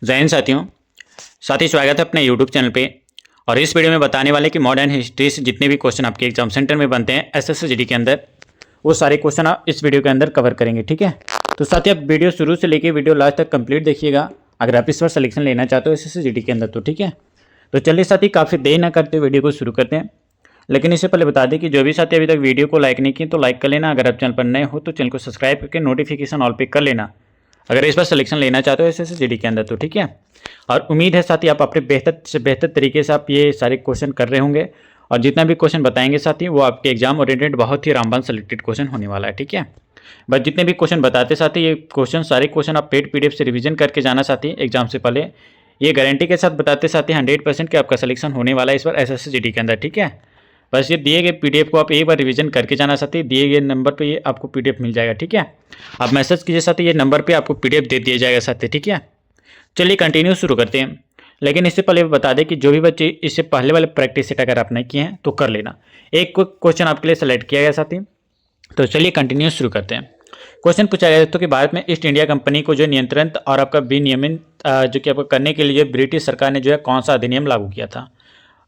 जय हिंद साथियों। स्वागत है अपने यूट्यूब चैनल पे। और इस वीडियो में बताने वाले कि मॉडर्न हिस्ट्री से जितने भी क्वेश्चन आपके एग्जाम सेंटर में बनते हैं एसएससी जीडी के अंदर, वो सारे क्वेश्चन आप इस वीडियो के अंदर कवर करेंगे। ठीक है, तो साथियों आप वीडियो शुरू से लेकर वीडियो लास्ट तक कंप्लीट देखिएगा अगर आप इस बार सिलेक्शन लेना चाहते हो एसएससी जीडी के अंदर। तो ठीक है, तो चलिए साथी काफ़ी देर ना करते वीडियो को शुरू करते हैं। लेकिन इससे पहले बता दें कि जो भी साथी अभी तक वीडियो को लाइक नहीं किए तो लाइक कर लेना। अगर आप चैनल पर नए हो तो चैनल को सब्सक्राइब करके नोटिफिकेशन ऑल पे कर लेना अगर इस बार सिलेक्शन लेना चाहते हो एसएससी जीडी के अंदर। तो ठीक है, और उम्मीद है साथी आप अपने बेहतर से बेहतर तरीके से आप ये सारे क्वेश्चन कर रहे होंगे और जितना भी क्वेश्चन बताएंगे साथी वो आपके एग्जाम ओरिएंटेड बहुत ही रामबान सेलेक्टेड क्वेश्चन होने वाला है। ठीक है, बस जितने भी क्वेश्चन बताते साथी ये क्वेश्चन सारे क्वेश्चन आप पेड पीडीएफ से रिवीजन करके जाना साथी एग्जाम से पहले। ये गारंटी के साथ बताते साथी 100% कि आपका सिलेक्शन होने वाला है इस बार एसएससी जीडी के अंदर। ठीक है, बस ये दिए गए पीडीएफ को आप एक बार रिवीजन करके जाना साथी, दिए गए नंबर पे ये आपको पीडीएफ मिल जाएगा। ठीक है, आप मैसेज कीजिए साथी, ये नंबर पे आपको पीडीएफ दे दिया जाएगा साथी। ठीक है, चलिए कंटिन्यू शुरू करते हैं। लेकिन इससे पहले बता दें कि जो भी बच्चे इससे पहले वाले प्रैक्टिस सेट अगर आप नहीं किए हैं तो कर लेना। एक क्वेश्चन आपके लिए सेलेक्ट किया गया साथी, तो चलिए कंटिन्यू शुरू करते हैं। क्वेश्चन पूछा गया तो कि भारत में ईस्ट इंडिया कंपनी को जो नियंत्रण और आपका विनियमन जो कि आपको करने के लिए ब्रिटिश सरकार ने जो है कौन सा अधिनियम लागू किया था।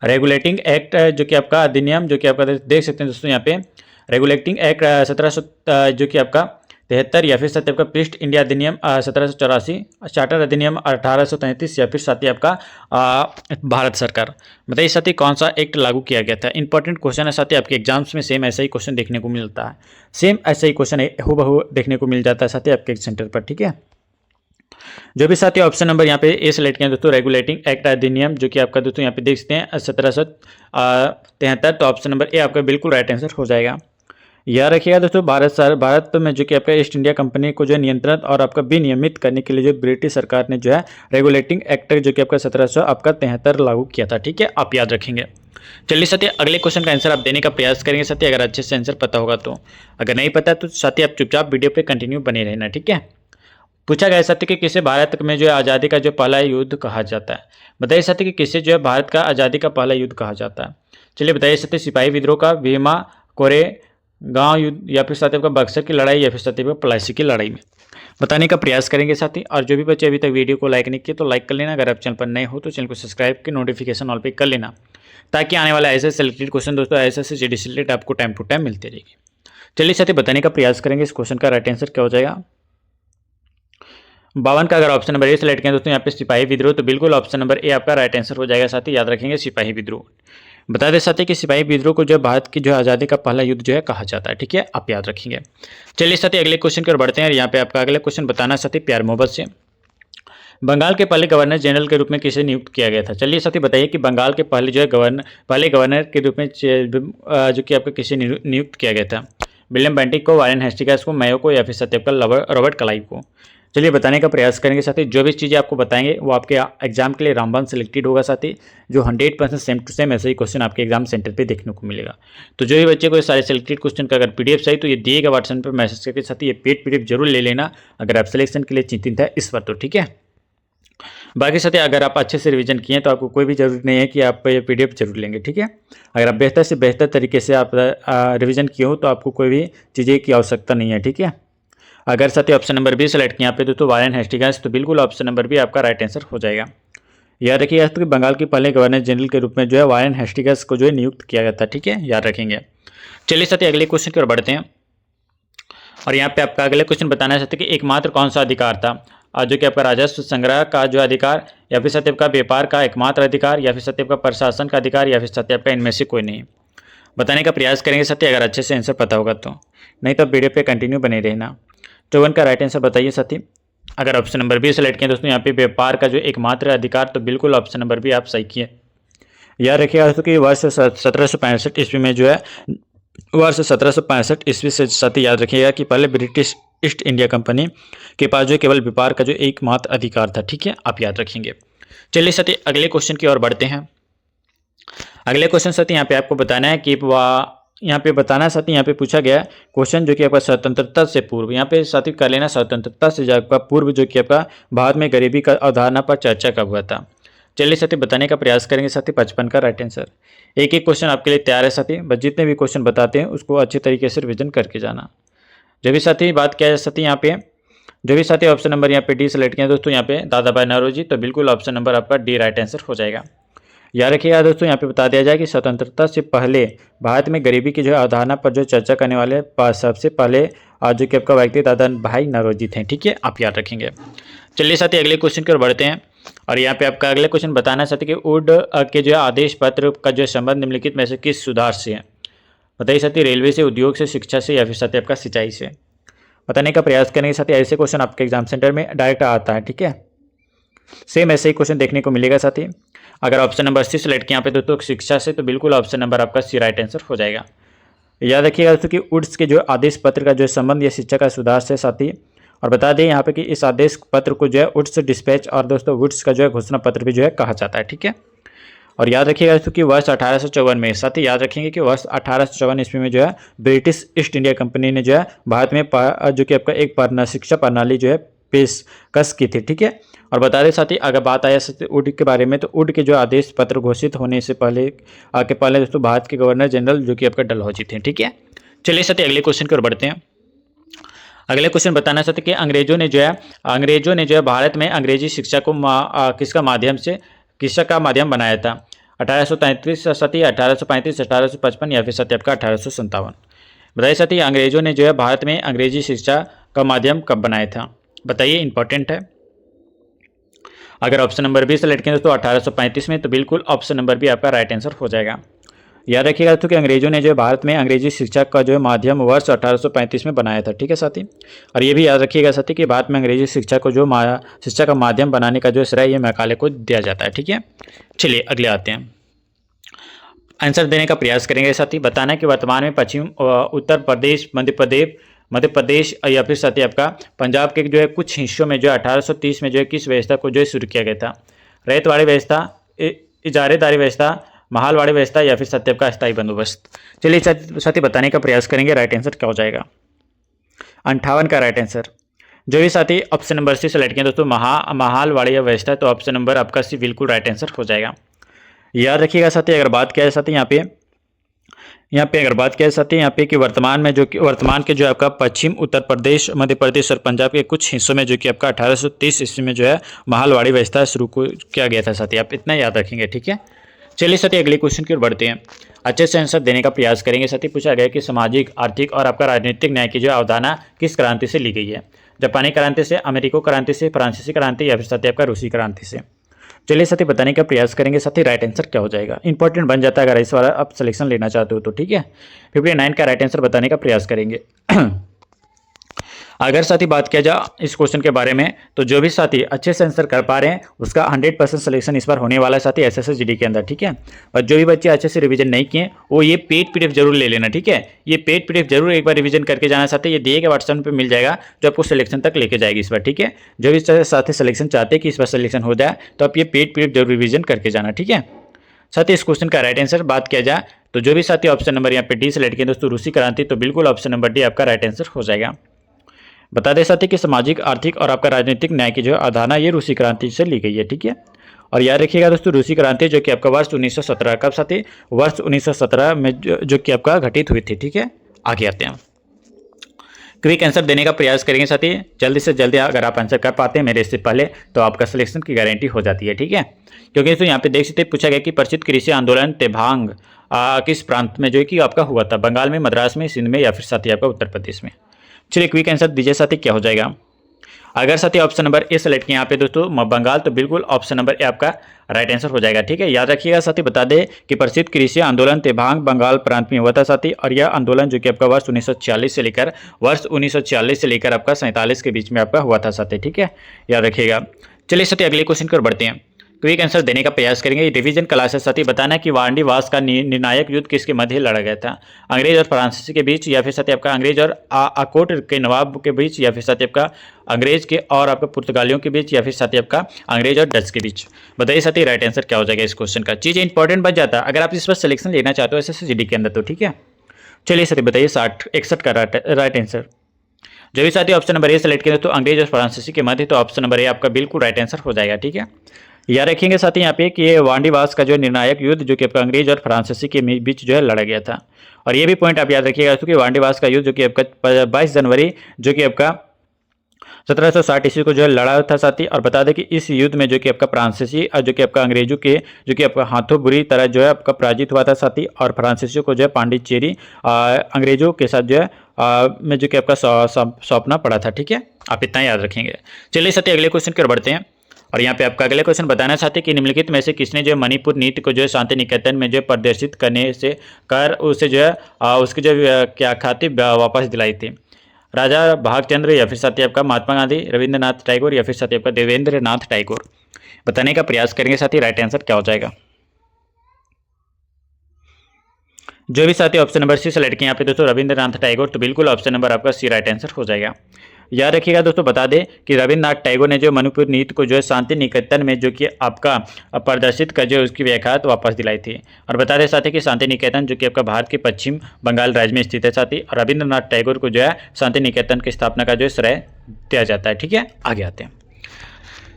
रेगुलेटिंग एक्ट जो कि आपका अधिनियम जो कि आपका देख सकते हैं दोस्तों यहाँ पे रेगुलेटिंग एक्ट 1700 जो कि आपका 73 या फिर साथ आपका ईस्ट इंडिया अधिनियम 1784, चार्टर अधिनियम 1833 या फिर साथ ही आपका भारत सरकार। बताइए साथी कौन सा एक्ट लागू किया गया था। इंपॉर्टेंट क्वेश्चन है साथी, आपके एग्जाम्स में सेम ऐसा ही क्वेश्चन देखने को मिलता है, सेम ऐसा ही क्वेश्चन हूबहू देखने को मिल जाता है साथी आपके सेंटर पर। ठीक है, जो भी साथी ऑप्शन नंबर यहाँ पे ए सेलेक्ट किया दोस्तों रेगुलेटिंग एक्ट अधिनियम जो कि आपका दोस्तों यहाँ पे देख सकते हैं 1773, तो ऑप्शन नंबर ए आपका बिल्कुल राइट आंसर हो जाएगा। याद रखिएगा दोस्तों भारत में जो कि आपका ईस्ट इंडिया कंपनी को जो नियंत्रण और आपका विनियमित करने के लिए जो ब्रिटिश सरकार ने जो है रेगुलेटिंग एक्ट जो कि आपका 1773 लागू किया था। ठीक है, आप याद रखेंगे। चलिए साथी अगले क्वेश्चन का आंसर आप देने का प्रयास करेंगे साथी, अगर अच्छे से आंसर पता होगा तो। अगर नहीं पता तो साथी आप चुपचाप वीडियो पे कंटिन्यू बने रहना। ठीक है, पूछा गया साथी कि किसे भारत में जो है आज़ादी का जो पहला युद्ध कहा जाता है। बताइए साथी कि किसे जो है भारत का आज़ादी का पहला युद्ध कहा जाता है। चलिए बताइए साथी सिपाही विद्रोह का, भीमा कोरे गांव युद्ध, या फिर साथी आपका बक्सर की लड़ाई, या फिर साथी आपका प्लासी की लड़ाई में बताने का प्रयास करेंगे साथी। और जो भी बच्चे अभी तक वीडियो को लाइक नहीं किए तो लाइक कर लेना। अगर आप चैनल पर नए हो तो चैनल को सब्सक्राइब के नोटिफिकेशन ऑल पे कर लेना ताकि आने वाला ऐसे सेलेक्टेड क्वेश्चन दोस्तों ऐसे से जीडी रिलेटेड आपको टाइम टू टाइम मिलती रहेगी। चलिए साथी बताने का प्रयास करेंगे इस क्वेश्चन का राइट आंसर क्या हो जाएगा। 52 का अगर ऑप्शन नंबर ए सेलेक्ट करें दोस्तों यहाँ पे सिपाही विद्रोह, तो बिल्कुल ऑप्शन नंबर ए आपका राइट आंसर हो जाएगा साथी, याद रखेंगे सिपाही विद्रोह। बता दें साथी कि सिपाही विद्रोह को जो भारत की जो आज़ादी का पहला युद्ध जो है कहा जाता है। ठीक है, आप याद रखेंगे। चलिए साथी अगले क्वेश्चन की ओर बढ़ते हैं। यहाँ पे आपका अगला क्वेश्चन बताना साथी प्यार मोहब्बत से। बंगाल के पहले गवर्नर जनरल के रूप में किसे नियुक्त किया गया था। चलिए साथी बताइए कि बंगाल के पहले जो है पहले गवर्नर के रूप में जो कि आपका किसे नियुक्त किया गया था। विलियम बेंटिक को, वारेन हेस्टिंग्स को, मेयो को, या फिर साथी आपका रॉबर्ट क्लाइव को। चलिए बताने का प्रयास करेंगे साथी। जो भी चीज़ें आपको बताएंगे वो आपके एग्जाम के लिए रामबान सेलेक्टेड होगा साथी, जो 100% सेम टू सेम ऐसे ही क्वेश्चन आपके एग्जाम सेंटर पे देखने को मिलेगा। तो जो भी बच्चे को ये सारे सेलेक्टेड क्वेश्चन का अगर पीडीएफ चाहिए तो ये दिएगा व्हाट्सएप पर मैसेज करके साथी ये पेड पीडीएफ जरूर ले लेना अगर आप सिलेक्शन के लिए चिंतित है इस बार। तो ठीक है, बाकी साथी अगर आप अच्छे से रिवीजन किए तो आपको कोई भी जरूरत नहीं है कि आप ये पीडीएफ जरूर लेंगे। ठीक है, अगर आप बेहतर से बेहतर तरीके से आप रिवीजन किए हो तो आपको कोई भी चीज़ें की आवश्यकता नहीं है। ठीक है, अगर साथी ऑप्शन नंबर बी सेलेक्ट किया यहाँ पे दोस्तों वारेन हेस्टिंग्स, तो बिल्कुल ऑप्शन नंबर बी आपका राइट आंसर हो जाएगा। याद रखिएगा कि बंगाल के पहले गवर्नर जनरल के रूप में जो है वारेन हेस्टिंग्स को जो है नियुक्त किया गया था। ठीक है, याद रखेंगे। चलिए साथी अगले क्वेश्चन की ओर बढ़ते हैं। और यहाँ पे आपका अगले क्वेश्चन बताना है साथी कि एकमात्र कौन सा अधिकार था जो कि आपका राजस्व संग्रह का जो अधिकार, या फिर साथी आपका व्यापार का एकमात्र अधिकार, या फिर साथी आपका प्रशासन का अधिकार, या फिर साथी आपका इनमें से कोई नहीं। बताने का प्रयास करेंगे साथी अगर अच्छे से आंसर पता होगा तो, नहीं तो वीडियो पे कंटिन्यू बने रहना। 54 का राइट आंसर बताइए साथी। अगर ऑप्शन नंबर बी सेलेक्ट किया दोस्तों यहाँ पे व्यापार का जो एकमात्र अधिकार, तो बिल्कुल ऑप्शन नंबर बी आप सही किए। याद रखिएगा दोस्तों कि वर्ष 1765 ईस्वी में जो है वर्ष 1765 ईस्वी से साथी याद रखिएगा कि पहले ब्रिटिश ईस्ट इंडिया कंपनी के पास जो केवल व्यापार का जो एकमात्र अधिकार था। ठीक है, आप याद रखेंगे। चलिए साथी अगले क्वेश्चन की ओर बढ़ते हैं। अगले क्वेश्चन साथी यहाँ पे आपको बताना है कि यहाँ पे बताना साथी यहाँ पे पूछा गया क्वेश्चन जो कि आपका स्वतंत्रता से पूर्व, यहाँ पे साथी कर लेना स्वतंत्रता से आपका पूर्व जो कि आपका भारत में गरीबी का अवधारणा पर चर्चा कब हुआ था। चलिए साथी बताने का प्रयास करेंगे साथी 55 का राइट आंसर। एक एक क्वेश्चन आपके लिए तैयार है साथी, बस जितने भी क्वेश्चन बताते हैं उसको अच्छे तरीके से रिविजन करके जाना। जब भी साथी बात किया जाए साथी यहाँ पे जो भी साथी ऑप्शन नंबर यहाँ पे डी सेलेक्ट किया दोस्तों, यहाँ पे दादा भाई नौरोजी, तो बिल्कुल ऑप्शन नंबर आपका डी राइट आंसर हो जाएगा। याद रखिएगा दोस्तों, यहाँ पे बता दिया जाए कि स्वतंत्रता से पहले भारत में गरीबी की जो अवधारणा पर जो चर्चा करने वाले सबसे पहले जो कि आपका व्यक्ति दादा भाई नौरोजी थे। ठीक है, आप याद रखेंगे। चलिए साथी अगले क्वेश्चन की ओर बढ़ते हैं, और यहाँ पे आपका अगले क्वेश्चन बताना चाहते कि वुड के जो आदेश पत्र का जो संबंध निम्नलिखित में से किस सुधार से है। बताइए साथी, रेलवे से, उद्योग से, शिक्षा से, या फिर साथी आपका सिंचाई से। बताने का प्रयास करने के साथ ऐसे क्वेश्चन आपके एग्जाम सेंटर में डायरेक्ट आता है। ठीक है, सेम ऐसे ही क्वेश्चन देखने को मिलेगा साथी। अगर ऑप्शन नंबर सी सेलेक्ट किया पे दोस्तों शिक्षा से, तो बिल्कुल ऑप्शन नंबर आपका सी राइट आंसर हो जाएगा। याद रखिएगा दोस्तों कि वुड्स के जो आदेश पत्र का जो संबंध या शिक्षा का सुधार से साथी, और बता दें यहाँ पे कि इस आदेश पत्र को जो है वुड्स डिस्पैच और दोस्तों वुड्स का जो है घोषणा पत्र भी जो है कहा जाता है। ठीक है, और याद रखिएगा दोस्तों कि वर्ष 1854 में, साथ ही याद रखेंगे कि वर्ष 1854 ईस्वी में जो है ब्रिटिश ईस्ट इंडिया कंपनी ने जो है भारत में जो कि आपका एक शिक्षा प्रणाली जो है पेशकश की थी। ठीक है, और बता दें साथ ही अगर बात आया वुड के बारे में, तो वुड के जो आदेश पत्र घोषित होने से पहले दोस्तों भारत के गवर्नर जनरल जो कि आपका डलहौजी थे। ठीक है, चलिए साथ ही अगले क्वेश्चन की ओर बढ़ते हैं। अगले क्वेश्चन बताना चाहते कि अंग्रेजों ने जो है भारत में अंग्रेजी शिक्षा को किसका माध्यम बनाया था। 1833 सती, 1835, 1855, या फिर सत्य आपका 1857। बताइए साथी, अंग्रेजों ने जो है भारत में अंग्रेजी शिक्षा का माध्यम कब बनाया था। बताइए, इंपॉर्टेंट है। अगर ऑप्शन नंबर बी सेलेक्ट करें दोस्तों 1835 में, तो बिल्कुल ऑप्शन नंबर बी आपका राइट आंसर हो जाएगा। याद रखिएगा दोस्तों कि अंग्रेजों ने जो भारत में अंग्रेजी शिक्षा का जो माध्यम वर्ष 1835 में बनाया था। ठीक है साथी, और ये भी याद रखिएगा साथी कि भारत में अंग्रेजी शिक्षा को जो शिक्षा का माध्यम बनाने का जो श्रेय ये मैकाले को दिया जाता है। ठीक है, चलिए अगले आते हैं। आंसर देने का प्रयास करेंगे साथी। बताना है कि वर्तमान में पश्चिम उत्तर प्रदेश, मध्य प्रदेश या फिर साथी आपका पंजाब के जो है कुछ हिस्सों में जो 1830 में जो है किस व्यवस्था को जो है शुरू किया गया था। रैयतवाड़ी व्यवस्था, इजारेदारी व्यवस्था, महालवाड़ी व्यवस्था, या फिर सत्य का स्थायी बंदोबस्त। चलिए साथी बताने का प्रयास करेंगे राइट आंसर क्या हो जाएगा। 58 का राइट आंसर। जो भी साथी ऑप्शन नंबर सी सेलेक्ट किया दोस्तों महालवाड़ी व्यवस्था, तो ऑप्शन नंबर आपका सी बिल्कुल राइट आंसर हो जाएगा। याद रखिएगा साथी, अगर बात किया जाए साथी यहाँ पे अगर बात किया जाए साथी यहाँ पे कि वर्तमान के जो आपका पश्चिम उत्तर प्रदेश, मध्य प्रदेश और पंजाब के कुछ हिस्सों में जो कि आपका 1830 ईस्वी में जो है महालवाड़ी व्यवस्था शुरू किया गया था साथी, आप इतना याद रखेंगे। ठीक है, चलिए साथी अगले क्वेश्चन की ओर बढ़ते हैं। अच्छे से आंसर देने का प्रयास करेंगे साथी। पूछा गया कि सामाजिक, आर्थिक और आपका राजनीतिक न्याय की जो अवधारणा किस क्रांति से ली गई है। जापानी क्रांति से, अमेरिको क्रांति से, फ्रांसीसी क्रांति, या फिर साथी आपका रूसी क्रांति से। चलिए साथी बताने का प्रयास करेंगे साथी राइट आंसर क्या हो जाएगा। इंपॉर्टेंट बन जाता है अगर इस बार आप सिलेक्शन लेना चाहते हो तो। ठीक है, 59 का राइट आंसर बताने का प्रयास करेंगे। अगर साथी बात किया जाए इस क्वेश्चन के बारे में, तो जो भी साथी अच्छे से आंसर कर पा रहे हैं उसका 100% सिलेक्शन इस बार होने वाला है साथी SSSGD के अंदर। ठीक है, और जो भी बच्चे अच्छे से रिवीजन नहीं किए वो ये पेड PDF जरूर ले लेना। ठीक है, ये पेड PDF जरूर एक बार रिवीजन करके जाना साथी। ये दिए गए व्हाट्सएप पे मिल जाएगा जो आपको सिलेक्शन तक लेके जाएगी इस बार। ठीक है, जो भी साथी सिलेक्शन चाहते हैं कि इस बार सिलेक्शन हो जाए, तो आप ये पेड PDF जरूर रिवीजन करके जाना। ठीक है, साथ ही इस क्वेश्चन का राइट आंसर बात किया जाए, तो जो भी साथी ऑप्शन नंबर यहाँ पे डी सेलेक्ट किया दोस्तों रूसी क्रांति, तो बिल्कुल ऑप्शन नंबर डी आपका राइट आंसर हो जाएगा। बता दें साथी कि सामाजिक, आर्थिक और आपका राजनीतिक न्याय की जो अवधारणा ये रूसी क्रांति से ली गई है। ठीक है, और याद रखिएगा दोस्तों रूसी क्रांति जो कि आपका वर्ष 1917 कब साथी, वर्ष 1917 में जो कि आपका घटित हुई थी। ठीक है, आगे आते हैं। क्विक आंसर देने का प्रयास करेंगे साथी। जल्दी से जल्दी अगर आप आंसर कर पाते हैं मेरे इससे पहले, तो आपका सिलेक्शन की गारंटी हो जाती है। ठीक है, क्योंकि तो यहाँ पे देख सकते पूछा गया कि प्रसिद्ध कृषि आंदोलन तेभांग किस प्रांत में जो है कि आपका हुआ था। बंगाल में, मद्रास में, सिंध में, या फिर साथी आपका उत्तर प्रदेश में। चलिए क्विक आंसर दीजिए साथी क्या हो जाएगा। अगर साथी ऑप्शन नंबर ए सेलेक्ट किया यहाँ पे दोस्तों बंगाल, तो बिल्कुल ऑप्शन नंबर ए आपका राइट आंसर हो जाएगा। ठीक है, याद रखिएगा साथी। बता दें कि प्रसिद्ध कृषि आंदोलन तेभांग बंगाल प्रांत में हुआ था साथी, और यह आंदोलन जो कि आपका वर्ष 1946 से लेकर आपका 47 के बीच में आपका हुआ था साथी। ठीक है, याद रखिएगा। चलिए साथी अगले क्वेश्चन की ओर बढ़ते हैं। क्विक आंसर देने का प्रयास करेंगे। डिवीजन क्लास है साथी। बताना कि वांडीवास का निर्णायक युद्ध किसके मध्य लड़ा गया था। अंग्रेज और फ्रांसीसी के बीच, या फिर साथी आपका अंग्रेज और आकोट के नवाब के बीच, या फिर साथी आपका अंग्रेज के और आपका पुर्तगालियों के बीच, या फिर साथी आपका अंग्रेज और डच के बीच। बताइए साथी राइट आंसर क्या हो जाएगा इस क्वेश्चन का। चीज़ें इंपॉर्टेंट बन जाता है अगर आप इस पर सिलेक्शन लेना चाहते हो SSSGD के अंदर तो। ठीक है, चलिए साथी बताइए 61 का राइट आंसर। जो भी साथी ऑप्शन नंबर ए सेलेक्ट करें तो अंग्रेज और फ्रांसीसी के मध्य, तो ऑप्शन नंबर ए आपका बिल्कुल राइट आंसर हो जाएगा। ठीक है, याद रखेंगे साथी यहाँ पे कि ये वांडीवास का जो निर्णायक युद्ध जो कि आपका अंग्रेज और फ्रांसीसी के बीच जो है लड़ा गया था। और ये भी पॉइंट आप याद रखिएगा कि वांडीवास का युद्ध जो कि आपका 22 जनवरी जो कि आपका 1760 ईस्वी को जो है लड़ा था साथी। और बता दें कि इस युद्ध में जो कि आपका फ्रांसीसी और जो कि आपका अंग्रेजों के जो कि आपका हाथों बुरी तरह जो है आपका पराजित हुआ था साथी। और फ्रांसीसियों को जो है पांडिचेरी अंग्रेजों के साथ जो है में जो कि आपका सौंपना पड़ा था। ठीक है, आप इतना याद रखेंगे। चलिए साथी अगले क्वेश्चन की ओर बढ़ते हैं। और यहाँ पे आपका अगले क्वेश्चन बताना चाहते हैं कि निम्नलिखित में से किसने जो है मणिपुर नृत्य को जो है शांति निकेतन में जो है प्रदर्शित करने से कर उसे जो है उसकी जो क्या खाती वापस दिलाई थी। राजा भागचंद्र या फिर साथी आपका महात्मा गांधी, रविंद्रनाथ टैगोर या फिर साथी आपका देवेंद्र नाथ टैगोर। बताने का प्रयास करेंगे साथी, राइट आंसर क्या हो जाएगा। जो भी साथी ऑप्शन नंबर सी सेलेक्ट किए यहाँ पे दोस्तों रविंद्रनाथ टैगोर, तो बिल्कुल ऑप्शन नंबर आपका सी राइट आंसर हो जाएगा। याद रखिएगा दोस्तों, बता दें कि रविंद्रनाथ टैगोर ने जो मणिपुर नृत्य को जो है शांति निकेतन में जो कि आपका प्रदर्शित कर जो उसकी व्याख्यात वापस दिलाई थी। और बता दें साथी कि शांति निकेतन जो कि आपका भारत के पश्चिम बंगाल राज्य में स्थित है साथी। और रविंद्रनाथ टैगोर को जो है शांति निकेतन की स्थापना का जो श्रेय दिया जाता है। ठीक है, आगे आते हैं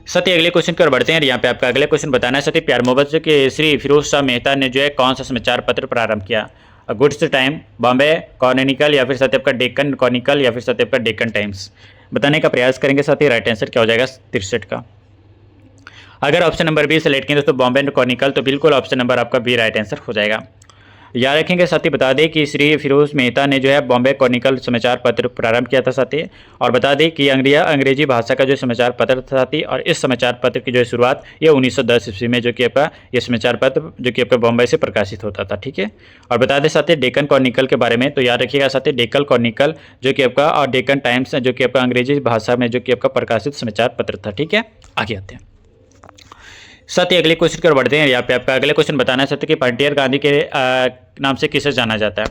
साथी अगले क्वेश्चन की ओर बढ़ते हैं। यहाँ पे आपका अगले क्वेश्चन बताना है साथी, प्यार मोहब्बत के श्री फिरोज शाह मेहता ने जो है कौन सा समाचार पत्र प्रारंभ किया। गुड्स टाइम, बॉम्बे क्रॉनिकल या फिर साथी आपका डेक्कन क्रॉनिकल या फिर साथी आपका डेक्कन टाइम्स। बताने का प्रयास करेंगे साथी, राइट आंसर क्या हो जाएगा 63 का। अगर ऑप्शन नंबर बी सेलेक्ट किए दोस्तों बॉम्बे क्रॉनिकल, तो बिल्कुल ऑप्शन नंबर आपका बी राइट आंसर हो जाएगा। याद रखेंगे साथी, बता दें कि श्री फिरोज मेहता ने जो है बॉम्बे क्रॉनिकल समाचार पत्र प्रारंभ किया था साथी। और बता दें कि अंग्रेजी भाषा का जो समाचार पत्र था साथी। और इस समाचार पत्र की जो शुरुआत ये 1910 ईस्वी में जो कि आपका ये समाचार पत्र जो कि आपका बॉम्बे से प्रकाशित होता था। ठीक है, और बता दें साथी डेक्कन क्रॉनिकल के बारे में, तो याद रखिएगा साथी डेक्कन क्रॉनिकल जो कि आपका और डेक्कन टाइम्स जो कि आपका अंग्रेजी भाषा में जो कि आपका प्रकाशित समाचार पत्र था। ठीक है, आगे आते हैं साथ ही अगले क्वेश्चन की ओर बढ़ते हैं। यहाँ पे आपका अगले क्वेश्चन बताना चाहते हैं कि फ्रंटियर गांधी के नाम से किसे जाना जाता है।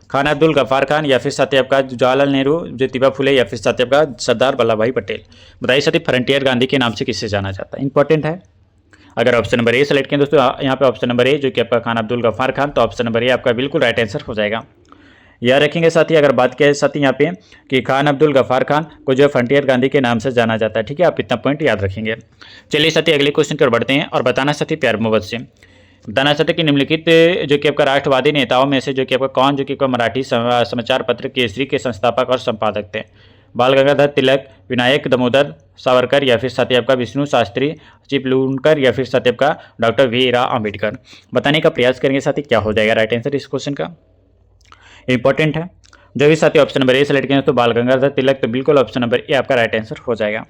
खान अब्दुल गफ्फार खान या फिर साथी आपका जवाहरलाल नेहरू, ज्योतिबा फुले या फिर साथी आपका सरदार वल्लभ भाई पटेल। बताइए साथी फ्रंटियर गांधी के नाम से किसे जाना जाता है, इंपॉर्टेंट है। अगर ऑप्शन नंबर ए सेलेक्ट करें दोस्तों, यहाँ पे ऑप्शन नंबर ए जो कि आपका खान अब्दुल गफ्फार खान, तो ऑप्शन नंबर ए आपका बिल्कुल राइट आंसर हो जाएगा। याद रखेंगे साथी, अगर बात करें साथी यहाँ पे कि खान अब्दुल गफ्फार खान को जो फ्रंटियर गांधी के नाम से जाना जाता है। ठीक है, आप इतना पॉइंट याद रखेंगे। चलिए साथी अगले क्वेश्चन की ओर बढ़ते हैं। और बताना साथी प्यार मोहब्बत से बताना चाहते कि निम्नलिखित जो कि आपका राष्ट्रवादी नेताओं में से जो कि आपका कौन जो कि मराठी समाचार पत्र केसरी के संस्थापक और संपादक थे। बाल गंगाधर तिलक, विनायक दामोदर सावरकर या फिर साथी आपका विष्णु शास्त्री चिपलूणकर या फिर साथी आपका डॉक्टर वी.आर. अम्बेडकर। बताने का प्रयास करेंगे साथी, क्या हो जाएगा राइट आंसर इस क्वेश्चन का, इंपॉर्टेंट है। जो भी साथी ऑप्शन नंबर ए सेलेक्ट करें तो बाल गंगाधर तिलक, तो बिल्कुल ऑप्शन नंबर ए आपका राइट आंसर हो जाएगा।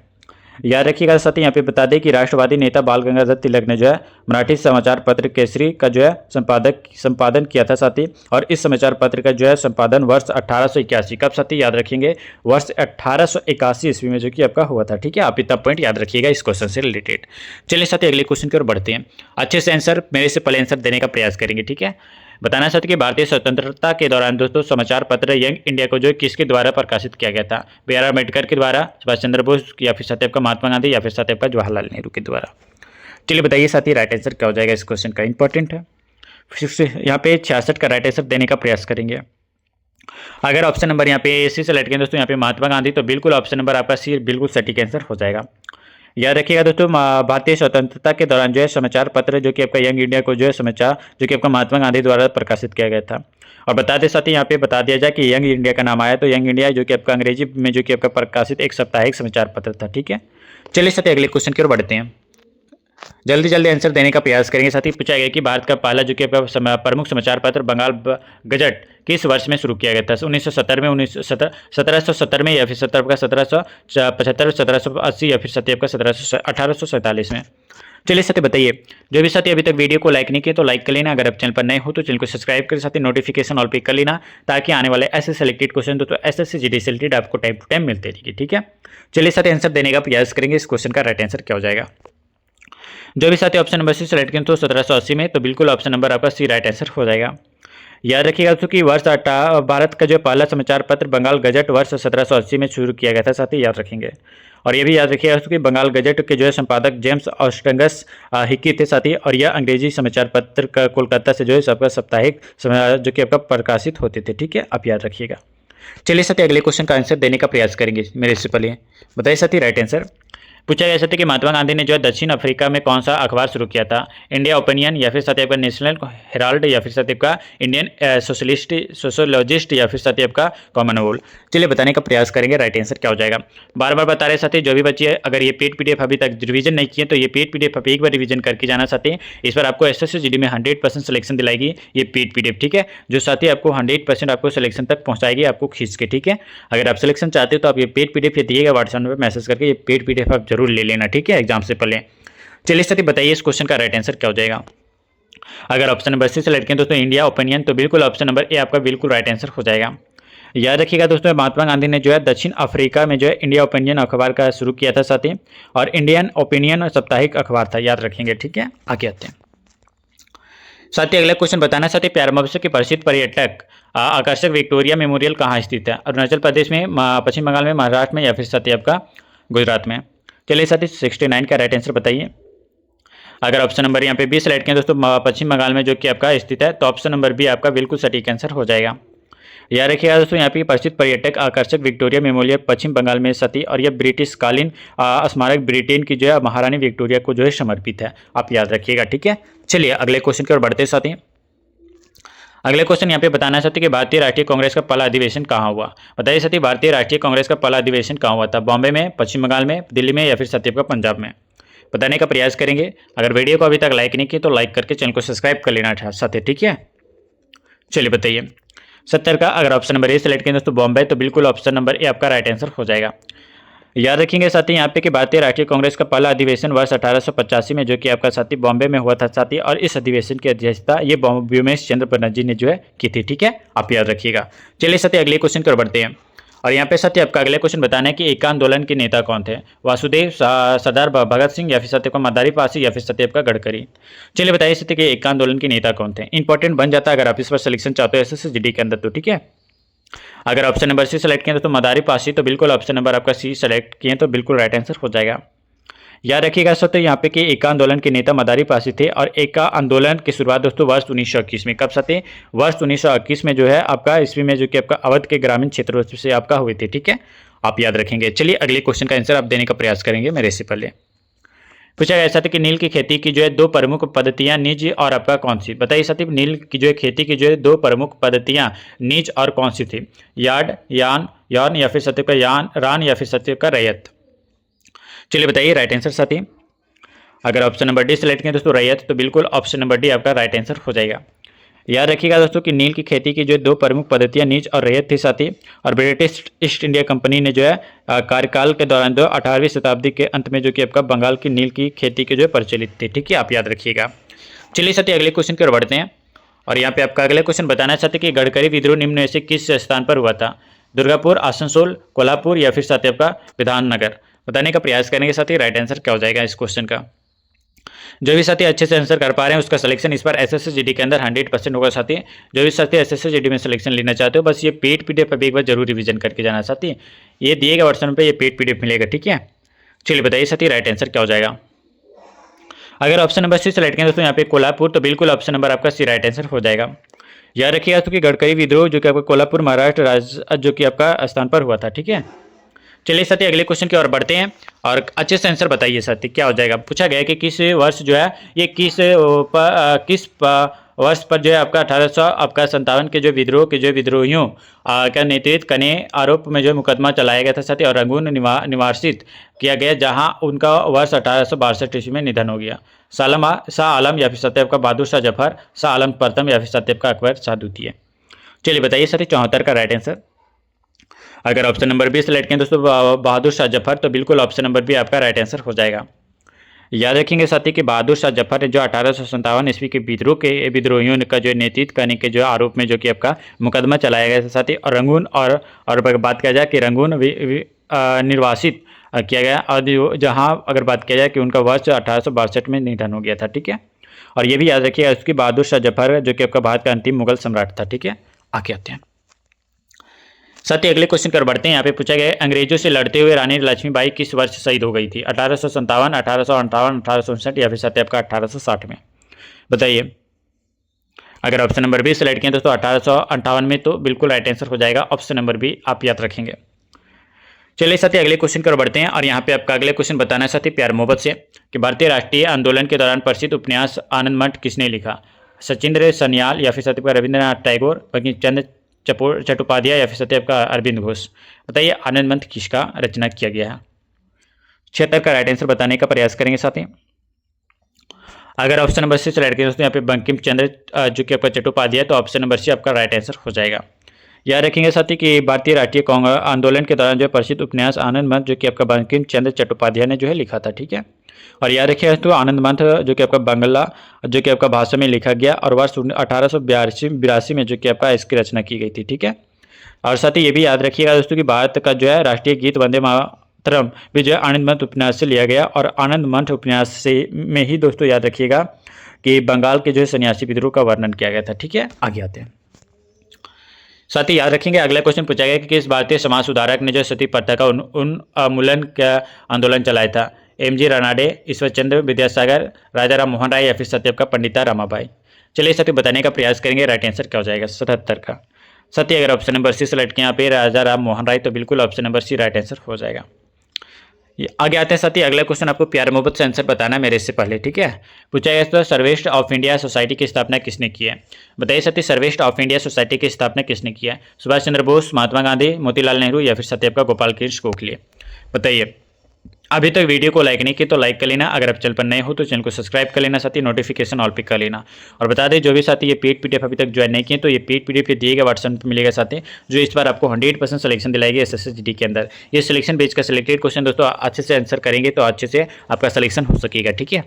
याद रखिएगा साथी, यहाँ पे बता दें कि राष्ट्रवादी नेता बाल गंगाधर तिलक ने जो है मराठी समाचार पत्र केसरी का जो है संपादन किया था साथी। और इस समाचार पत्र का जो है संपादन वर्ष 1881 कब साथी याद रखेंगे, वर्ष 1881 ईस्वी में जो कि आपका हुआ था। ठीक है, आप इतना पॉइंट याद रखिएगा इस क्वेश्चन से रिलेटेड। चलिए साथी अगले क्वेश्चन की ओर बढ़ते हैं। अच्छे से आंसर मेरे से पहले आंसर देने का प्रयास करेंगे। ठीक है, बताना चाहते कि भारतीय स्वतंत्रता के दौरान दोस्तों समाचार पत्र यंग इंडिया को जो किसके द्वारा प्रकाशित किया गया था। बी.आर. अम्बेडकर के द्वारा, सुभाष चंद्र बोस या फिर साथी आपका महात्मा गांधी या फिर साथी आपका जवाहरलाल नेहरू के द्वारा। चलिए बताइए साथी राइट आंसर क्या हो जाएगा इस क्वेश्चन का, इंपॉर्टेंट है। फिर से यहाँ पे 66 का राइट आंसर देने का प्रयास करेंगे। अगर ऑप्शन नंबर यहाँ पे सी सेलेक्ट करें दोस्तों यहाँ पे महात्मा गांधी, तो बिल्कुल ऑप्शन नंबर आपका सी बिल्कुल सटीक आंसर हो जाएगा। याद रखिएगा दोस्तों, भारतीय स्वतंत्रता के दौरान जो है समाचार पत्र जो कि आपका यंग इंडिया को जो है समाचार जो कि आपका महात्मा गांधी द्वारा प्रकाशित किया गया था। और बता दें साथ ही यहाँ पे बता दिया जाए कि यंग इंडिया का नाम आया, तो यंग इंडिया जो कि आपका अंग्रेजी में जो कि आपका प्रकाशित एक साप्ताहिक समाचार पत्र था। ठीक है, चलिए साथ ही अगले क्वेश्चन की ओर बढ़ते हैं। जल्दी जल्दी आंसर देने का प्रयास करेंगे। साथ ही पूछा गया कि भारत का पहला जो कि आपका प्रमुख समाचार पत्र बंगाल गजट किस वर्ष में शुरू किया गया था। 1970 में, 1770 में या फिर 1775, 1780 या फिर साथी आपका 1847 में। चलिए साथी बताइए, जो भी साथी अभी तक वीडियो को लाइक नहीं किया तो लाइक कर लेना। अगर आप चैनल पर नए हो तो चैनल को सब्सक्राइब कर साथ ही नोटिफिकेशन ऑल पे कर लेना, ताकि आने वाले ऐसे सेलेक्टेड क्वेश्चन तो एसएससी जीडी से रिलेटेड आपको टाइम टू टाइम मिलते रहेगी। ठीक है, चलिए साथी आंसर देने का प्रयास करेंगे। इस क्वेश्चन का राइट आंसर क्या हो जाएगा। जो भी साथी ऑप्शन नंबर सी सेलेक्ट करें तो 1780 में, तो बिल्कुल ऑप्शन नंबर आपका सी राइट आंसर हो जाएगा। याद रखिएगा दोस्तों कि भारत का जो पहला समाचार पत्र बंगाल गजट वर्ष 1780 में शुरू किया गया था, साथ ही याद रखेंगे। और ये भी याद रखिएगा दोस्तों कि बंगाल गजट के जो है संपादक जेम्स ऑस्टंगस हिक्की थे साथी। और यह अंग्रेजी समाचार पत्र का कोलकाता से जो है सबका साप्ताहिक जो कि आपका प्रकाशित होते थे। ठीक है, आप याद रखिएगा। चलिए साथी अगले क्वेश्चन का आंसर देने का प्रयास करेंगे। मेरे से पहले बताइए साथी राइट आंसर। पूछा गया था कि महात्मा गांधी ने जो है दक्षिण अफ्रीका में कौन सा अखबार शुरू किया था? इंडिया ओपिनियन, या फिर साथ ही आपका नेशनल हेराल्ड, या फिर साथ ही आपका इंडियन सोशोलॉजिस्ट, या फिर साथ ही आपका कॉमनवेल्थ। चलिए बताने का प्रयास करेंगे राइट आंसर क्या हो जाएगा। बार बार बता रहे साथी, जो भी बच्चे अगर ये पेड पीडीएफ अभी तक रिवीजन नहीं किए तो ये पेड पीडीएफ आप एक बार रिवीजन करके जाना साथी। इस बार आपको एसएससी जीडी में 100% सिलेक्शन दिलाएगी ये पेड पीडीएफ, ठीक है, जो साथी आपको 100% आपको सिलेक्शन तक पहुंचाएगी आपको खींच के, ठीक है। अगर आप सिलेक्शन चाहते हो तो आप ये पेड पीडीएफ दिएगा व्हाट्सएप में मैसेज करके, ये पेड पीडीएफ आप जरूर ले लेना, ठीक है, एग्जाम से पहले। चलिए साथी बताइए इस क्वेश्चन का राइट आंसर क्या हो जाएगा। अगर ऑप्शन नंबर सी सेलेक्ट करें दोस्तों इंडिया ओपिनियन, तो बिल्कुल ऑप्शन नंबर ए आपका बिल्कुल राइट आंसर हो जाएगा। याद रखिएगा दोस्तों, महात्मा गांधी ने जो है दक्षिण अफ्रीका में जो है इंडिया ओपिनियन अखबार का शुरू किया था साथी, और इंडियन ओपिनियन साप्ताहिक अखबार था, याद रखेंगे, ठीक है। आगे आते हैं साथी, अगला क्वेश्चन बताना साथी, प्यारमबस के प्रसिद्ध पर्यटक आकर्षक विक्टोरिया मेमोरियल कहाँ स्थित है? अरुणाचल प्रदेश में, पश्चिम बंगाल में, महाराष्ट्र में, या फिर साथी आपका गुजरात में? चलिए साथी 69 का राइट आंसर बताइए। अगर ऑप्शन नंबर यहाँ पे बी सेलेक्ट करें दोस्तों पश्चिम बंगाल में जो कि आपका स्थित है, तो ऑप्शन नंबर बी आपका बिल्कुल सटीक आंसर हो जाएगा। याद रखिएगा दोस्तों, यहाँ पे प्रसिद्ध पर्यटक आकर्षक विक्टोरिया मेमोरियल पश्चिम बंगाल में सती, और यह ब्रिटिश कालीन स्मारक ब्रिटेन की जो है महारानी विक्टोरिया को जो है समर्पित है, आप याद रखिएगा, ठीक है। चलिए अगले क्वेश्चन की ओर बढ़ते साथी। अगले क्वेश्चन यहाँ पे बताना चाहते कि भारतीय राष्ट्रीय कांग्रेस का पहला अधिवेशन कहाँ हुआ? बताइए साथी, भारतीय राष्ट्रीय कांग्रेस का पहला अधिवेशन कहाँ हुआ था? बॉम्बे में, पश्चिम बंगाल में, दिल्ली में, या फिर साथी आपका पंजाब में? बताने का प्रयास करेंगे। अगर वीडियो को अभी तक लाइक नहीं किया तो लाइक करके चैनल को सब्सक्राइब कर लेना साथी, ठीक है। चलिए बताइए 70 का अगर ऑप्शन नंबर ए सेलेक्ट करें दोस्तों बॉम्बे, तो बिल्कुल ऑप्शन नंबर ए आपका राइट आंसर हो जाएगा। याद रखेंगे साथी यहाँ पे कि भारतीय राष्ट्रीय कांग्रेस का पहला अधिवेशन वर्ष 1885 में जो कि आपका साथी बॉम्बे में हुआ था साथी, और इस अधिवेशन की अध्यक्षता ये व्योमेश चंद्र बनर्जी ने जो है की थी, ठीक है, आप याद रखिएगा। चलिए साथी अगले क्वेश्चन की ओर बढ़ते हैं, और यहाँ पे साथी आपका अगले क्वेश्चन बताना है कि एका आंदोलन के नेता कौन थे? वासुदेव, सरदार भगत सिंह, या फिर साथी आपका मदारी पासी, या फिर साथी आपका गडकरी? चलिए बताइए साथी कि एका आंदोलन के नेता कौन थे? इंपॉर्टेंट बन जाता है अगर आप इस पर सिलेक्शन चाहते हो एसएससी जीडी के अंदर, तो ठीक है। अगर ऑप्शन नंबर सी सेलेक्ट किए तो मदारी पासी, तो बिल्कुल ऑप्शन नंबर आपका सी सेलेक्ट किए तो बिल्कुल राइट आंसर हो जाएगा। याद रखिएगा दोस्तों यहाँ पे कि एका आंदोलन के नेता मदारी पासी थे, और एका आंदोलन की शुरुआत दोस्तों वर्ष 1921 में, कब से? वर्ष 1921 में जो है आपका ईस्वी में जो कि आपका अवध के ग्रामीण क्षेत्रों से आपका हुए थे, ठीक है, आप याद रखेंगे। चलिए अगले क्वेश्चन का आंसर आप देने का प्रयास करेंगे मेरे से पहले। पूछा गया था कि नील की खेती की जो है दो प्रमुख पद्धतियां निज और आपका कौन सी? बताइए साथी, नील की जो है खेती की जो है दो प्रमुख पद्धतियां निज और कौन सी थी? यार्न, या फिर सत्य का रान, या फिर सत्य का रैयत? चलिए बताइए राइट आंसर साथी। अगर ऑप्शन नंबर डी सेलेक्ट करें दोस्तों रैयत, तो बिल्कुल ऑप्शन नंबर डी आपका राइट आंसर हो जाएगा। याद रखिएगा दोस्तों कि नील की खेती की जो दो प्रमुख पद्धतियां निज और रैयत थी साथी, और ब्रिटिश ईस्ट इंडिया कंपनी ने जो है कार्यकाल के दौरान 18वीं शताब्दी के अंत में जो कि आपका बंगाल की नील की खेती की जो है प्रचलित थी, ठीक है, आप याद रखिएगा। चलिए साथी अगले क्वेश्चन की ओर बढ़ते हैं, और यहाँ पे आपका अगले क्वेश्चन बताना चाहते कि गडकरी विद्रोह निम्न में से किस स्थान पर हुआ था? दुर्गापुर, आसनसोल, कोल्हापुर, या फिर साथी आपका विधाननगर? बताने का प्रयास करेंगे साथी राइट आंसर क्या हो जाएगा इस क्वेश्चन का। जो भी साथी अच्छे से आंसर कर पा रहे हैं उसका सिलेक्शन इस बार एसएससी जीडी के अंदर 100% होगा साथी। जो भी साथी एसएससी जीडी में सिलेक्शन लेना चाहते हो बस ये पेड पीडीएफ अभी एक बार जरूर रिवीजन करके जाना साथी, ये दिएगा व्हाट्सएप पे, ये पेड पीडीएफ मिलेगा, ठीक है। चलिए बताइए साथी राइट आंसर क्या हो जाएगा। अगर ऑप्शन नंबर सी सेलेक्ट करें दोस्तों यहाँ पे कोल्हापुर, तो बिल्कुल ऑप्शन नंबर आपका सी राइट आंसर हो जाएगा। याद रखिएगा तो कि गडकरी विद्रोह जो कि आपका कोल्हापुर महाराष्ट्र राज्य जो कि आपका स्थान पर हुआ था, ठीक है। चलिए साथी अगले क्वेश्चन की ओर बढ़ते हैं, और अच्छे से आंसर बताइए साथी क्या हो जाएगा। पूछा गया कि किस वर्ष जो है ये किस वर्ष पर जो है आपका 1857 के जो विद्रोह के जो विद्रोहियों का नेतृत्व करने आरोप में जो मुकदमा चलाया गया था साथी, और रंगून निवासित किया गया, जहां उनका वर्ष 1862 ईस्वी में निधन हो गया। शाह आलम, या फिर साथी आपका बहादुर शाह जफर, शाह आलम प्रथम, या फिर साथी आपका अकबर शाह द्वितीय? चलिए बताइए साथी 74 का राइट आंसर। अगर ऑप्शन नंबर बी सेलेक्ट करें दोस्तों बहादुर शाह जफर, तो बिल्कुल ऑप्शन नंबर बी आपका राइट आंसर हो जाएगा। याद रखेंगे साथी कि बहादुर शाह जफर ने जो 1857 ईस्वी के विद्रोह के विद्रोहियों का जो नेतृत्व करने के जो आरोप में जो कि आपका मुकदमा चलाया गया था साथी, और रंगून और बात किया जाए कि रंगून निर्वासित किया गया, और जहाँ अगर बात किया जाए कि उनका वर्ष 1862 में निधन हो गया था, ठीक है। और ये भी याद रखिएगा उसकी बहादुर शाह जफर जो कि आपका भारत का अंतिम मुगल सम्राट था, ठीक है। आगे आते हैं साथ ही अगले क्वेश्चन कर बढ़ते हैं। यहाँ पे पूछा गया अंग्रेजों से लड़ते हुए रानी लक्ष्मीबाई किस वर्ष शहीद हो गई थी? 1857, 1858, 1859, या फिर साथ ही आपका 1860 में? बताइए। अगर ऑप्शन नंबर बी सेलेक्ट किया दोस्तों 1858 में, तो बिल्कुल राइट आंसर हो जाएगा ऑप्शन नंबर बी, आप याद रखेंगे। चलिए साथी अगले क्वेश्चन की ओर बढ़ते हैं और यहाँ पे आपका अगले क्वेश्चन बताना है साथी प्यार मोहब्बत से कि भारतीय राष्ट्रीय आंदोलन के दौरान प्रसिद्ध उपन्यास आनंद मठ किसने लिखा? सचिंद्र सन्याल या फिर साथी आपका रविंद्रनाथ टैगोर, बंकिम चंद्र चट्टोपाध्याय या फिर साथी आपका अरविंद घोष। बताइए आनंद मठ किसका रचना किया गया है? 76 का राइट आंसर बताने का प्रयास करेंगे साथी। अगर ऑप्शन नंबर सी सेलेक्ट करें दोस्तों यहाँ पे बंकिम चंद्र जो कि आपका चट्टोपाध्याय, तो ऑप्शन नंबर सी आपका राइट आंसर हो जाएगा। याद रखेंगे साथी कि भारतीय राष्ट्रीय कांग्रेस आंदोलन के दौरान जो प्रसिद्ध उपन्यास आनंद मठ जो कि आपका बंकिम चंद्र चट्टोपाध्याय ने जो है लिखा था, ठीक है। और याद रखिएगा तो आनंद मठ जो कि आपका बांग्ला जो कि आपका भाषा में लिखा गया और वर्ष 1882 में जो कि आपका इसकी रचना की गई थी, ठीक है। और साथ ही ये भी याद रखिएगा दोस्तों कि भारत का जो है राष्ट्रीय गीत वंदे मातरम भी जो है आनंद मठ उपन्यास से लिया गया और आनंद मठ उपन्यास से में ही दोस्तों याद रखिएगा कि बंगाल के जो है सन्यासी विद्रोह का वर्णन किया गया था, ठीक है। आगे आते हैं साथ ही याद रखेंगे अगला क्वेश्चन पूछा गया कि किस भारतीय समाज सुधारक ने जो सती प्रथा का उन्मूलन का आंदोलन चलाया था? एमजी रानाडे, ईश्वरचंद्र विद्यासागर, राजा राम मोहन राय या फिर सत्य आपका पंडिता रमाबाई। चलिए साथी बताने का प्रयास करेंगे, राइट आंसर क्या हो जाएगा? 77 का। साथी अगर ऑप्शन नंबर सी सेलेक्ट किया यहाँ पे राजा राम मोहन राय, तो बिल्कुल option number C right answer हो जाएगा। आगे आते हैं साथी अगला क्वेश्चन आपको प्यार मोहब्बत से आंसर बताना है मेरे इससे पहले, ठीक है। पूछा गया तो सर्वेस्ट ऑफ इंडिया सोसाइटी की स्थापना किसने की है? बताइए साथी सर्वेस्ट ऑफ इंडिया सोसाइटी की स्थापना किसने की है? सुभाष चंद्र बोस, महात्मा गांधी, मोतीलाल नेहरू या फिर सत्य आपका गोपाल कृष्ण गोखले। बताइए। अभी तक वीडियो को लाइक नहीं की तो लाइक कर लेना, अगर आप चैनल पर नए हो तो चैनल को सब्सक्राइब कर लेना साथी, नोटिफिकेशन ऑल पे कर लेना। और बता दें जो भी साथी ये पेड पीडीएफ अभी तक ज्वाइन नहीं किए तो ये पेड पीडीएफ के दिए गए व्हाट्सएप पर मिलेगा साथी, जो इस बार आपको 100% सिलेक्शन दिलाएगी एसएससीजीडी के अंदर। ये सिलेक्शन बेच का सिलेक्टेड क्वेश्चन दोस्तों अच्छे से आंसर करेंगे तो अच्छे से आपका सिलेक्शन हो सकेगा, ठीक है।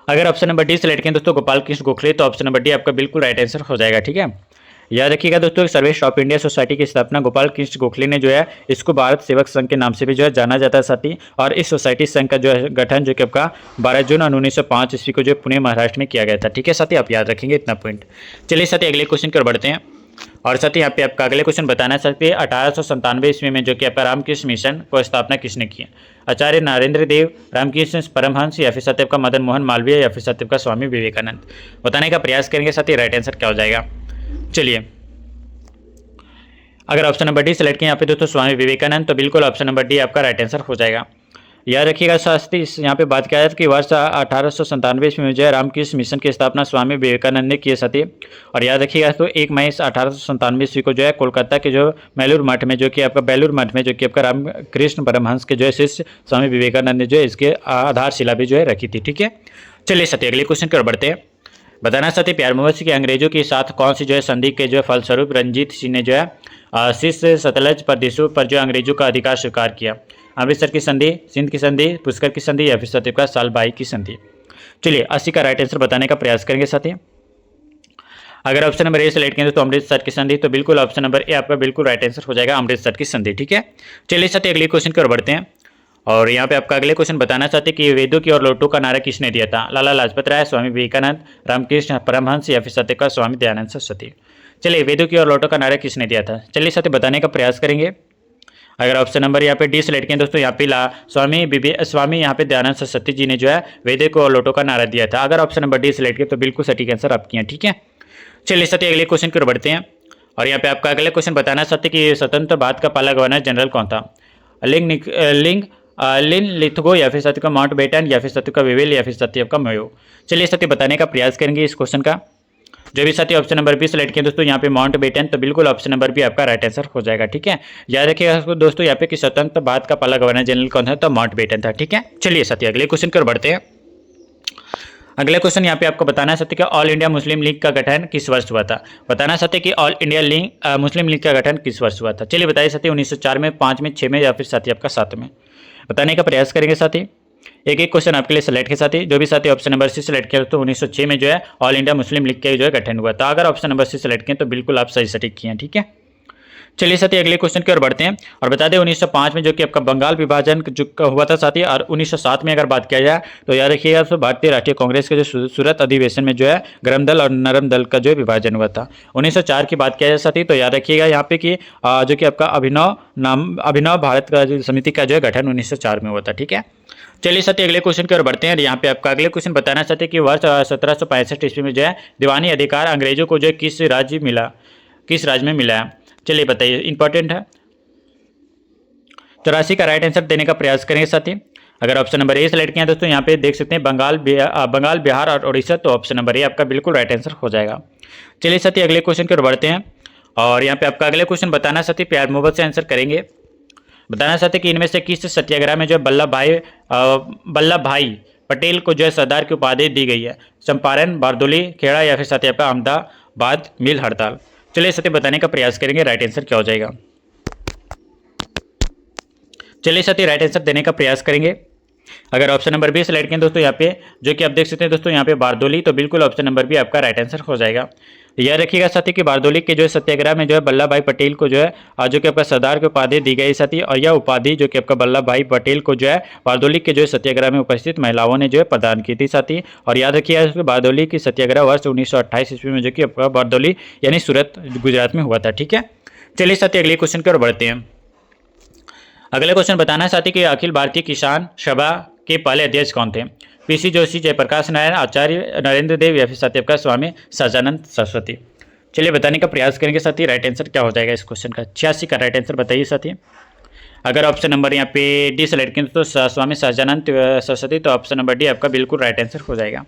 अगर ऑप्शन नंबर डी सेलेक्ट करें दोस्तों गोपाल कृष्ण गोखले, तो ऑप्शन नंबर डी आपका बिल्कुल राइट आंसर हो जाएगा, ठीक है। याद रखिएगा दोस्तों सर्वेस्ट ऑफ इंडिया सोसाइटी की स्थापना गोपाल कृष्ण गोखले ने जो है इसको भारत सेवक संघ के नाम से भी जो है जाना जाता है साथी। और इस सोसाइटी संघ का जो है गठन जो कि आपका 12 जून 1905 ईस्वी को जो पुणे महाराष्ट्र में किया गया था, ठीक है साथी। आप याद रखेंगे इतना पॉइंट। चलिए साथी अगले क्वेश्चन की ओर बढ़ते हैं और साथी यहाँ पे आपका अगले क्वेश्चन बताना सकते हैं 1897 ईस्वी में जो कि आपका रामकृष्ण मिशन को स्थापना किसने की? आचार्य नरेंद्र देव, रामकृष्ण परमहंस या फिर सत्य आपका मदन मोहन मालवीय या फिर सत्य आपका स्वामी विवेकानंद। बताने का प्रयास करेंगे साथी, राइट आंसर क्या हो जाएगा? चलिए अगर ऑप्शन नंबर डी सेलेक्ट किया यहाँ पे दोस्तों स्वामी विवेकानंद, तो बिल्कुल ऑप्शन नंबर डी आपका राइट आंसर हो जाएगा। याद रखिएगा साथी यहाँ पे बात किया जाए कि वर्ष 1897 ईस्वी में जो है रामकृष्ण मिशन की स्थापना स्वामी विवेकानंद ने की साथी। और याद रखिएगा तो 1 मई 1897 ईस्वी को जो है कोलकाता के जो बेलूर मठ में जो कि आपका रामकृष्ण परमहंस के जो है शिष्य स्वामी विवेकानंद ने जो है इसके आधारशिला भी जो है रखी थी, ठीक है। चलिए साथी अगले क्वेश्चन की ओर बढ़ते हैं। बताना साथी प्यार मोहब्बत के अंग्रेजों के साथ कौन सी जो है संधि के जो है फलस्वरूप रंजीत सिंह ने जो है शीर्ष सतलज प्रदेशों पर जो अंग्रेजों का अधिकार स्वीकार किया? अमृतसर की संधि, सिंध की संधि, पुष्कर की संधि या फिर सत्य का सालबाई की संधि। चलिए 80 का राइट आंसर बताने का प्रयास करेंगे साथी। अगर ऑप्शन नंबर ए सेलेक्ट करें तो अमृतसर की संधि, तो बिल्कुल ऑप्शन नंबर ए आपका बिल्कुल राइट आंसर हो जाएगा, अमृतसर की संधि, ठीक है। चलिए साथी अगले क्वेश्चन की ओर बढ़ते हैं और यहाँ पे आपका अगले क्वेश्चन बताना चाहते कि वेदों की ओर लौटो का नारा किसने दिया था? लाला लाजपत राय, स्वामी विवेकानंद, रामकृष्ण परमहंस या फिर सत्य का स्वामी दयानंद सरस्वती। चलिए वेदों की ओर लौटो का नारा किसने दिया था? चलिए साथी बताने का प्रयास करेंगे। अगर ऑप्शन नंबर यहाँ पे डी सेलेक्ट किया दोस्तों यहाँ पे स्वामी यहाँ पे दयानंद सरस्वती जी ने जो है वेदों को ओर लौटो का नारा दिया था। अगर ऑप्शन नंबर डी सेलेक्ट किया तो बिल्कुल सटीक आंसर आपकी है, ठीक है। चलिए साथी अगले क्वेश्चन की ओर बढ़ते हैं और यहाँ पे आपका अगले क्वेश्चन बताना चाहते कि स्वतंत्र भारत का पहला गवर्नर जनरल कौन था? लिन लिथगो या फिर सत्य का माउंट बेटन या फिर सत्य का विवेल या फिर सत्य का मयो। चलिए सत्य बताने का प्रयास करेंगे इस क्वेश्चन का। जो भी साथी ऑप्शन नंबर बी सेलेक्ट किया दोस्तों यहाँ पे माउंट बेटन, तो बिल्कुल ऑप्शन नंबर बी आपका राइट आंसर हो जाएगा, ठीक है। याद रखिएगा दोस्तों यहाँ पे कि स्वतंत्र भारत का पहला गवर्नर जनरल कौन था? तो माउंट बेटन था, ठीक है। चलिए साथी अगले क्वेश्चन की ओर बढ़ते हैं। अगले क्वेश्चन यहाँ पे आपको बताना चाहते कि ऑल इंडिया मुस्लिम लीग का गठन किस वर्ष हुआ था? बताना चाहते कि ऑल इंडिया मुस्लिम लीग का गठन किस वर्ष हुआ था? चलिए बताइए साथी 1904 में, 5 में, 6 में या फिर साथी आपका 7 में। बताने का प्रयास करेंगे साथी। एक एक क्वेश्चन आपके लिए सेलेक्ट के साथी। जो भी साथी ऑप्शन नंबर सी सेलेक्ट किया तो 1906 में जो है ऑल इंडिया मुस्लिम लीग का जो है गठन हुआ था। अगर ऑप्शन नंबर सी सेलेक्ट किए तो बिल्कुल आप सही सटीक किए हैं, ठीक है। चलिए साथी अगले क्वेश्चन की ओर बढ़ते हैं और बता दें 1905 में जो कि आपका बंगाल विभाजन जो हुआ था साथी, और 1907 में अगर बात किया जाए तो याद रखिएगा तो भारतीय राष्ट्रीय कांग्रेस के जो सूरत अधिवेशन में जो है गरम दल और नरम दल का जो विभाजन हुआ था। 1904 की बात किया जाए साथी तो याद रखिएगा यहाँ पे कि जो कि आपका अभिनव भारत का जो समिति का जो है गठन 1904 में हुआ था, ठीक है। चलिए साथी अगले क्वेश्चन की ओर बढ़ते हैं। यहाँ पे आपका अगले क्वेश्चन बताना चाहते हैं कि वर्ष 1765 ईस्वी में जो है दीवानी अधिकार अंग्रेजों को जो है किस राज्य में मिला है? चलिए बताइए, इंपॉर्टेंट है। 84 का राइट आंसर देने का प्रयास करेंगे साथी। अगर ऑप्शन नंबर ए सेलेक्ट किया दोस्तों यहाँ पे देख सकते हैं बंगाल, बिहार और उड़ीसा, तो ऑप्शन नंबर ए आपका बिल्कुल राइट आंसर हो जाएगा। चलिए साथी अगले क्वेश्चन की ओर बढ़ते हैं और यहाँ पे आपका अगले क्वेश्चन बताना साथी प्यार मोहब्बत से आंसर करेंगे। बताना चाहते कि इनमें से किस सत्याग्रह में जो है वल्लभ भाई पटेल को जो है सरदार की उपाधि दी गई है? चंपारण, बारदोली, खेड़ा या फिर साथी आपका अहमदाबाद मिल हड़ताल। चलिए साथी बताने का प्रयास करेंगे राइट आंसर क्या हो जाएगा। चलिए साथी राइट आंसर देने का प्रयास करेंगे। अगर ऑप्शन नंबर बी सेलेक्ट करें दोस्तों यहाँ पे जो कि आप देख सकते हैं दोस्तों यहाँ पे बारदोली, तो बिल्कुल ऑप्शन नंबर बी आपका राइट आंसर हो जाएगा। याद रखिएगा साथी कि बारदोली के जो है सत्याग्रह में जो है वल्लभ भाई पटेल को जो है जो कि आपका सरदार की उपाधि दी गई साथी, और यह उपाधि जो कि आपका वल्लभ भाई पटेल को जो है बारदोली के जो है सत्याग्रह में उपस्थित महिलाओं ने जो है प्रदान की थी साथी। और याद रखिएगा बारदोली की सत्याग्रह वर्ष 1928 ईस्वी में जो कि आपका बारदोली यानी सूरत गुजरात में हुआ था। ठीक है, चलिए साथी अगले क्वेश्चन की ओर बढ़ते हैं। अगले क्वेश्चन बताना है साथी कि अखिल भारतीय किसान सभा के पहले अध्यक्ष कौन थे? पीसी जोशी, जयप्रकाश नारायण, आचार्य नरेंद्र देव या फिर साथी आपका स्वामी सहजानंद सरस्वती। चलिए बताने का प्रयास करेंगे साथी राइट आंसर क्या हो जाएगा इस क्वेश्चन का। 86 का राइट आंसर बताइए साथी। अगर ऑप्शन नंबर यहाँ पे डी सेलेक्ट करें तो स्वामी सहजानंद सरस्वती, तो ऑप्शन नंबर डी आपका बिल्कुल राइट आंसर हो जाएगा।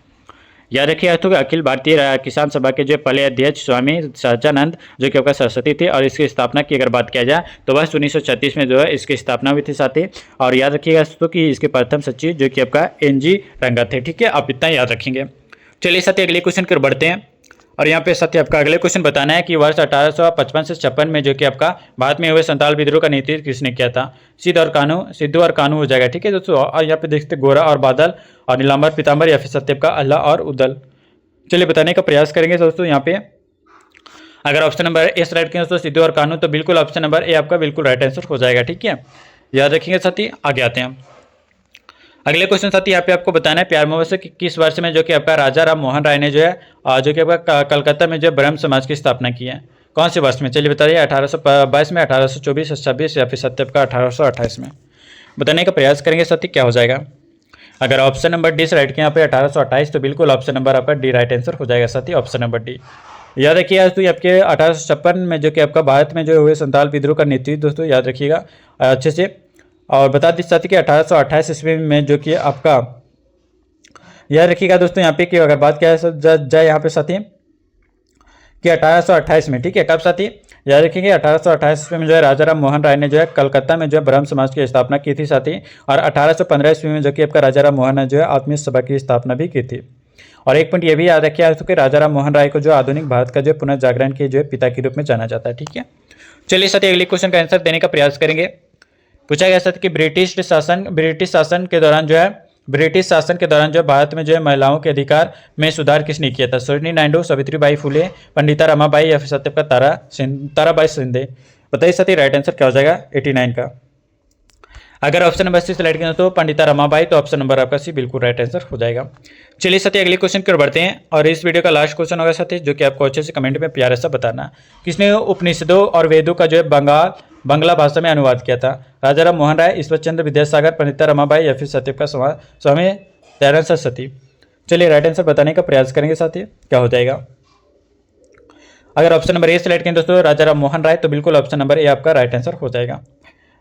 याद रखिएगा तो अखिल भारतीय किसान सभा के जो पहले अध्यक्ष स्वामी सहजानंद जो कि आपका सरस्वती थे, और इसकी स्थापना की अगर बात किया जाए तो वर्ष 1936 में जो है इसकी स्थापना हुई थी साथी। और याद रखिएगा दोस्तों कि इसके प्रथम सचिव जो कि आपका NG रंगा थे। ठीक है, आप इतना याद रखेंगे। चलिए साथी अगले क्वेश्चन की ओर बढ़ते हैं और यहाँ पे साथी आपका अगले क्वेश्चन बताना है कि वर्ष 1855 से 56 में जो कि आपका भारत में हुए संताल विद्रोह का नेतृत्व किसने किया था? सिद्धू और कान्हू हो जाएगा। ठीक है दोस्तों, और यहाँ पे देखते गोरा और बादल और नीलांबर पीतांबर या फिर सत्य का अल्लाह और उदल। चलिए बताने का प्रयास करेंगे दोस्तों। यहाँ पे अगर ऑप्शन नंबर ए सेलेक्ट करें दोस्तों सिद्धू और कान्हू, तो बिल्कुल ऑप्शन नंबर ए आपका बिल्कुल राइट आंसर हो जाएगा। ठीक है, याद रखेंगे साथी। आगे आते हैं अगले क्वेश्चन साथी। यहाँ पे आपको बताना है प्यार मोहब्बत से किस वर्ष में जो कि आपका राजा राम मोहन राय ने जो है जो कि आपका कलकत्ता में जो ब्रह्म समाज की स्थापना की है? कौन से वर्ष में? चलिए बताइए, 1822 में, 1824, 26 या फिर सत्य का 1828 में। बताने का प्रयास करेंगे साथी क्या हो जाएगा। अगर ऑप्शन नंबर डी से राइट किया यहाँ पे 1828, तो बिल्कुल ऑप्शन नंबर आपका डी राइट आंसर हो जाएगा साथी, ऑप्शन नंबर डी। याद रखिएगा दोस्तों आपके 1856 में जो कि आपका भारत में जो हुए संताल विद्रोह का नेतृत्व दोस्तों याद रखिएगा अच्छे से। और बता दी साथी कि 1828 ईस्वी में जो कि आपका याद रखिएगा दोस्तों यहाँ पे कि अगर बात किया जाए यहाँ पे साथी कि 1828 में, ठीक है, कब साथी याद रखेंगे 1828 ईस्वी में जो है राजा राम मोहन राय ने जो है कलकत्ता में जो है ब्रह्म समाज की स्थापना की थी साथी। और 1815 ईस्वी में जो कि आपका राजा राम मोहन ने जो है आत्मीय सभा की स्थापना भी की थी। और एक पॉइंट ये भी याद रखिए कि राजा राम मोहन राय को जो आधुनिक भारत का जो पुनर्जागरण के जो है पिता के रूप में जाना जाता है। ठीक है, चलिए साथी अगले क्वेश्चन का आंसर देने का प्रयास करेंगे। पूछा गया साथी कि ब्रिटिश शासन के दौरान जो है भारत में जो है महिलाओं के अधिकार में सुधार किसने किया था? सरोजिनी नायडू, सावित्रीबाई फुले, पंडिता रमाबाई या फिर सत्यप्रभा ताराबाई शिंदे। बताइए साथी राइट आंसर क्या हो जाएगा 89 का। अगर ऑप्शन नंबर सी सेलेक्ट किया तो पंडिता रमाबाई, तो ऑप्शन नंबर आपका सी बिल्कुल राइट आंसर हो जाएगा। चलिए साथी अगले क्वेश्चन की ओर बढ़ते हैं और इस वीडियो का लास्ट क्वेश्चन होगा साथी जो कि आपको अच्छे से कमेंट में प्यारा सा बताना, किसने उपनिषदों और वेदों का जो है बांग्ला भाषा में अनुवाद किया था? राजा राम मोहन राय, ईश्वर चंद्र विद्यासागर, पंडिता रमाबाई या फिर सत्यप्रभा स्वामी दयानंद सरस्वती। चलिए राइट आंसर बताने का प्रयास करेंगे साथी क्या हो जाएगा। अगर ऑप्शन नंबर ए सेलेक्ट करें दोस्तों राजा राम मोहन राय, तो बिल्कुल ऑप्शन नंबर ए आपका राइट आंसर हो जाएगा।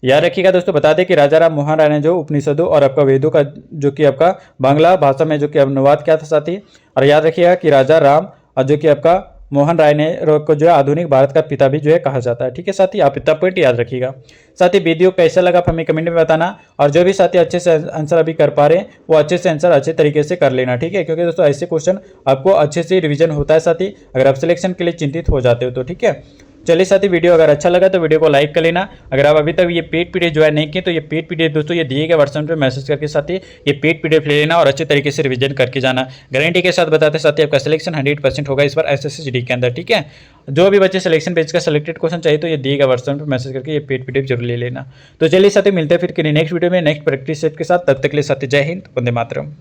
याद रखिएगा दोस्तों, बता दें कि राजा राम मोहन राय ने जो उपनिषदों और आपका वेदों का जो कि आपका बांग्ला भाषा में जो कि अनुवाद किया था साथी। और याद रखिएगा कि राजा राम जो कि आपका मोहन राय ने को जो है आधुनिक भारत का पिता भी जो है कहा जाता है। ठीक है साथी, आप इतना पॉइंट याद रखिएगा। साथी वीडियो कैसा लगा आप हमें कमेंट में बताना, और जो भी साथी अच्छे से आंसर अभी कर पा रहे हैं वो अच्छे से आंसर अच्छे तरीके से कर लेना। ठीक है, क्योंकि दोस्तों ऐसे क्वेश्चन आपको अच्छे से रिवीजन होता है साथी, अगर आप सिलेक्शन के लिए चिंतित हो जाते हो तो। ठीक है, चलिए साथी वीडियो अगर अच्छा लगा तो वीडियो को लाइक कर लेना। अगर आप अभी तक ये पेड पीडीएफ ज्वाइन नहीं किए तो ये पेड पीडीएफ दोस्तों ये दिए गए व्हाट्सएप पे मैसेज करके साथी ये पेड पीडीएफ ले लेना और अच्छे तरीके से रिवीजन करके जाना। गारंटी के साथ बताते साथी आपका सिलेक्शन 100% होगा इस बार एसएससी जीडी के अंदर। ठीक है, जो भी बच्चे सिलेक्शन पेज का सिलेक्टेड क्वेश्चन चाहिए तो ये दिए गए व्हाट्सएप पे मैसेज करके ये पेड पीडीएफ जरूर ले लेना। तो चलिए साथी मिलते हैं फिर नेक्स्ट वीडियो में नेक्स्ट प्रैक्टिस सेट के साथ, तब तक के लिए साथी जय हिंद, वंदे मातरम।